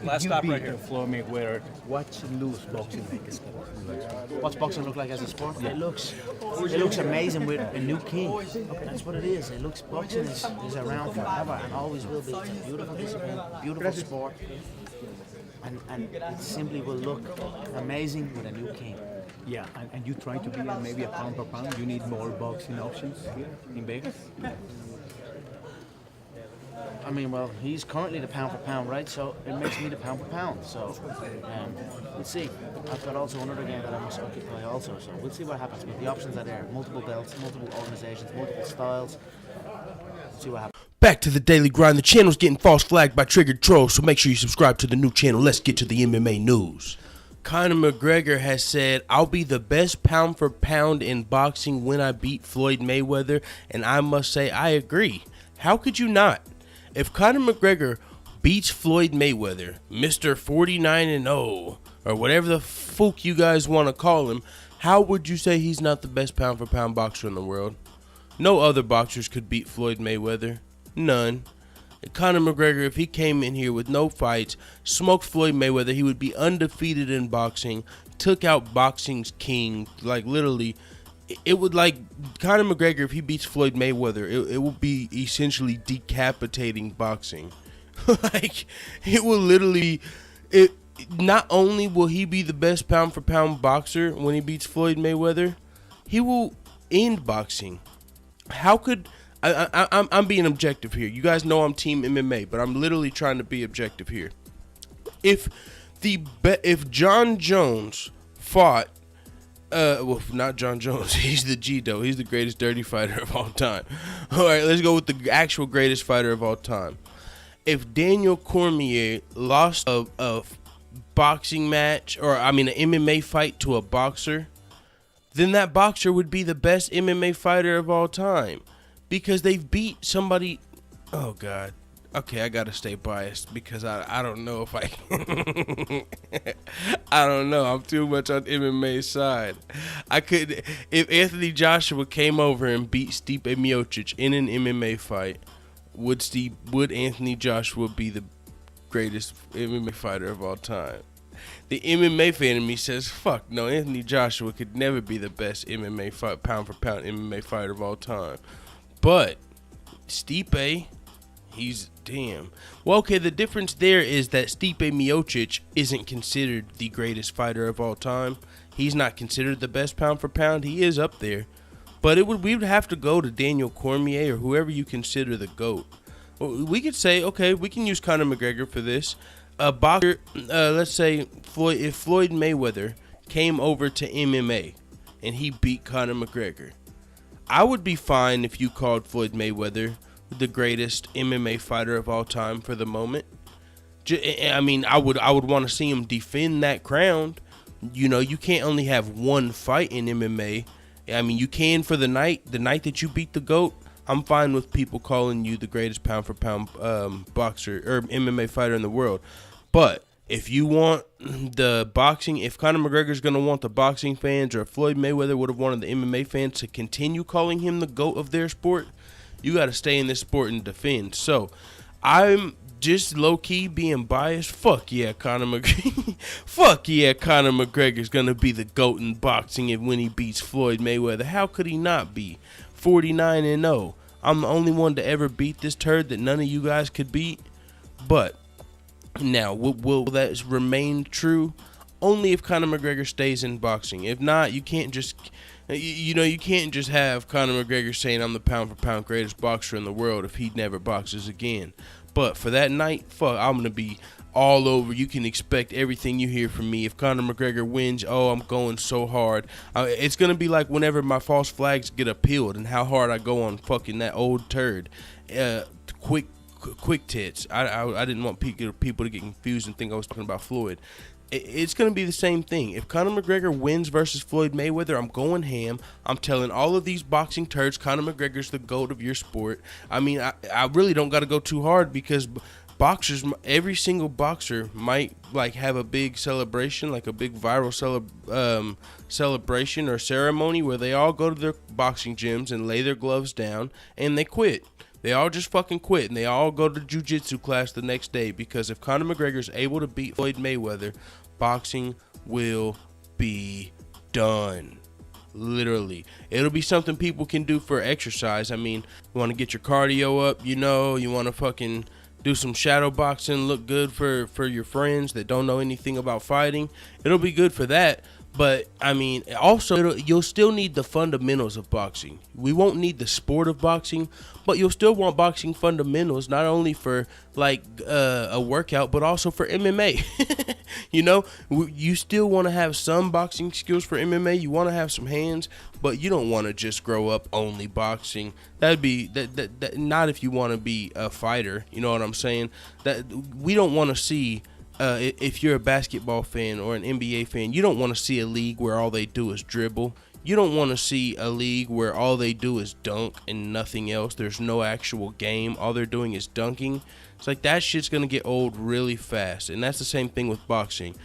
Last stop right here. Floyd Mayweather, what's lose boxing like a sport? What's boxing look like as a sport? Yeah. It looks amazing with a new king. Okay, that's what it is. It looks boxing is around forever and always will be. It's a beautiful discipline, beautiful sport, and it simply will look amazing with a new king. Yeah, and you try to be maybe a pound per pound. You need more boxing options here in Vegas. I mean, well, he's currently the pound for pound, right? So it makes me the pound for pound. So we'll see. I've got also another game that I must occupy also. So we'll see what happens. But the options are there. Multiple belts, multiple organizations, multiple styles. We'll see what happens. Back to the daily grind. The channel's getting false flagged by triggered trolls, so make sure you subscribe to the new channel. Let's get to the MMA news. Conor McGregor has said, "I'll be the best pound for pound in boxing when I beat Floyd Mayweather," and I must say I agree. How could you not? If Conor McGregor beats Floyd Mayweather, Mr. 49-0, or whatever the fuck you guys want to call him, how would you say he's not the best pound for pound boxer in the world? No other boxers could beat Floyd Mayweather. None. Conor McGregor, if he came in here with no fights, smoked Floyd Mayweather, he would be undefeated in boxing, took out boxing's king, like literally. It would, like, Conor McGregor, if he beats Floyd Mayweather, it will be essentially decapitating boxing. Like, it will literally, not only will he be the best pound for pound boxer when he beats Floyd Mayweather, he will end boxing. How could, I'm being objective here. You guys know I'm Team MMA, but I'm literally trying to be objective here. If John Jones fought, well, not John Jones. He's the G-Do. He's the greatest dirty fighter of all time. All right, let's go with the actual greatest fighter of all time. If Daniel Cormier lost a boxing match, or I mean an MMA fight to a boxer, then that boxer would be the best MMA fighter of all time because they've beat somebody. Oh, God. Okay, I gotta stay biased because I don't know if I I don't know. I'm too much on MMA's side. I could, if Anthony Joshua came over and beat Stipe Miocic in an MMA fight, would Anthony Joshua be the greatest MMA fighter of all time? The MMA fan in me says, fuck no, Anthony Joshua could never be the best MMA fight, pound for pound MMA fighter of all time. But Stipe, he's damn. Well, okay, the difference there is that Stipe Miocic isn't considered the greatest fighter of all time. He's not considered the best pound for pound. He is up there. But we would have to go to Daniel Cormier or whoever you consider the GOAT. We could say, okay, we can use Conor McGregor for this. A boxer, let's say if Floyd Mayweather came over to MMA and he beat Conor McGregor, I would be fine if you called Floyd Mayweather the greatest MMA fighter of all time for the moment. I mean, I would want to see him defend that crown. You know, you can't only have one fight in MMA. I mean, you can for the night that you beat the GOAT. I'm fine with people calling you the greatest pound for pound boxer or MMA fighter in the world. But if you want the boxing, if Conor McGregor's going to want the boxing fans, or if Floyd Mayweather would have wanted the MMA fans to continue calling him the GOAT of their sport, you got to stay in this sport and defend. So, I'm just low-key being biased. Fuck yeah, Conor McGregor. Fuck yeah, Conor McGregor's going to be the GOAT in boxing and when he beats Floyd Mayweather. How could he not be? 49-0. I'm the only one to ever beat this turd that none of you guys could beat. But, now, will that remain true? Only if Conor McGregor stays in boxing. If not, you can't just... You can't just have Conor McGregor saying I'm the pound for pound greatest boxer in the world if he never boxes again. But for that night, fuck, I'm going to be all over. You can expect everything you hear from me. If Conor McGregor wins, oh, I'm going so hard. It's going to be like whenever my false flags get appealed and how hard I go on fucking that old turd. Quick tits. I didn't want people to get confused and think I was talking about Floyd. It's going to be the same thing. If Conor McGregor wins versus Floyd Mayweather, I'm going ham. I'm telling all of these boxing turds, Conor McGregor's the GOAT of your sport. I mean, I really don't got to go too hard because boxers, every single boxer might like have a big celebration, like a big viral celebration or ceremony where they all go to their boxing gyms and lay their gloves down and they quit. They all just fucking quit, and they all go to jiu-jitsu class the next day, because if Conor McGregor is able to beat Floyd Mayweather, boxing will be done. Literally. It'll be something people can do for exercise. I mean, you want to get your cardio up, you know, you want to fucking do some shadow boxing, look good for your friends that don't know anything about fighting. It'll be good for that. But I mean, also you'll still need the fundamentals of boxing. We won't need the sport of boxing, but you'll still want boxing fundamentals, not only for like a workout, but also for MMA. You know, you still want to have some boxing skills for MMA. You want to have some hands, but you don't want to just grow up only boxing. That'd be that not if you want to be a fighter. You know what I'm saying? That we don't want to see. If you're a basketball fan or an NBA fan, you don't want to see a league where all they do is dribble. You don't want to see a league where all they do is dunk and nothing else. There's no actual game. All they're doing is dunking. It's like that shit's going to get old really fast. And that's the same thing with boxing.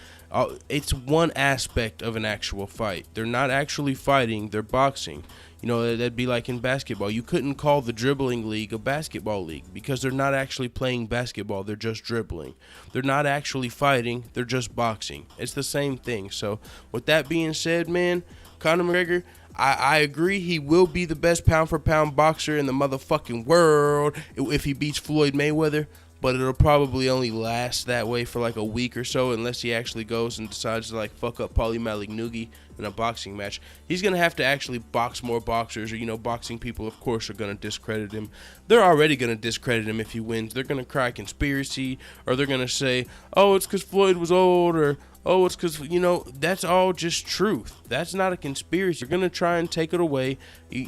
It's one aspect of an actual fight. They're not actually fighting. They're boxing. You know, that'd be like in basketball. You couldn't call the dribbling league a basketball league because they're not actually playing basketball. They're just dribbling. They're not actually fighting. They're just boxing. It's the same thing. So with that being said, man, Conor McGregor, I agree he will be the best pound-for-pound boxer in the motherfucking world if he beats Floyd Mayweather. But it'll probably only last that way for like a week or so, unless he actually goes and decides to like fuck up Paulie Malignaggi in a boxing match. He's gonna have to actually box more boxers, or, you know, boxing people of course are gonna discredit him. They're already gonna discredit him if he wins. They're gonna cry conspiracy, or they're gonna say, oh, it's because Floyd was old, or oh, it's because, you know, that's all just truth. That's not a conspiracy. You're gonna try and take it away,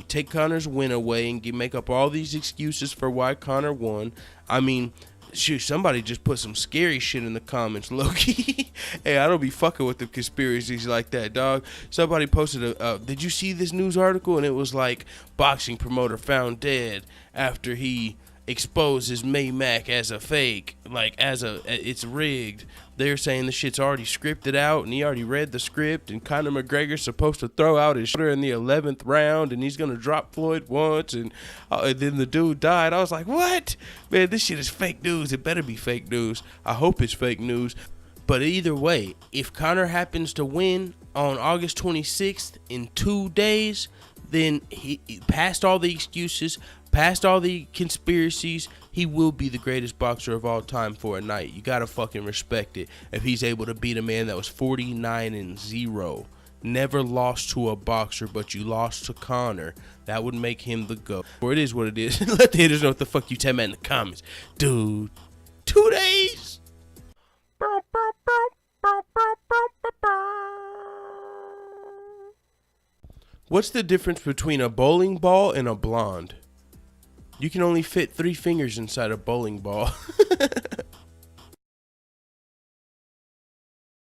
take Conor's win away, and make up all these excuses for why Conor won. I mean, shoot, somebody just put some scary shit in the comments, Loki. Hey, I don't be fucking with the conspiracies like that, dog. Somebody posted did you see this news article? And it was like, boxing promoter found dead after he exposes Maymac as a fake, like it's rigged. They're saying the shit's already scripted out, and he already read the script, and Conor McGregor's supposed to throw out his shoulder in the 11th round, and he's gonna drop Floyd once, and then the dude died. I was like, what? Man, this shit is fake news. It better be fake news. I hope it's fake news. But either way, if Conor happens to win on August 26th in 2 days, then he passed all the excuses, past all the conspiracies, he will be the greatest boxer of all time for a night. You gotta fucking respect it. If he's able to beat a man that was 49-0, never lost to a boxer, but you lost to Conor, that would make him the GOAT. Or it is what it is. Let the haters know what the fuck you tell me in the comments. Dude, 2 days? What's the difference between a bowling ball and a blonde? You can only fit 3 fingers inside a bowling ball.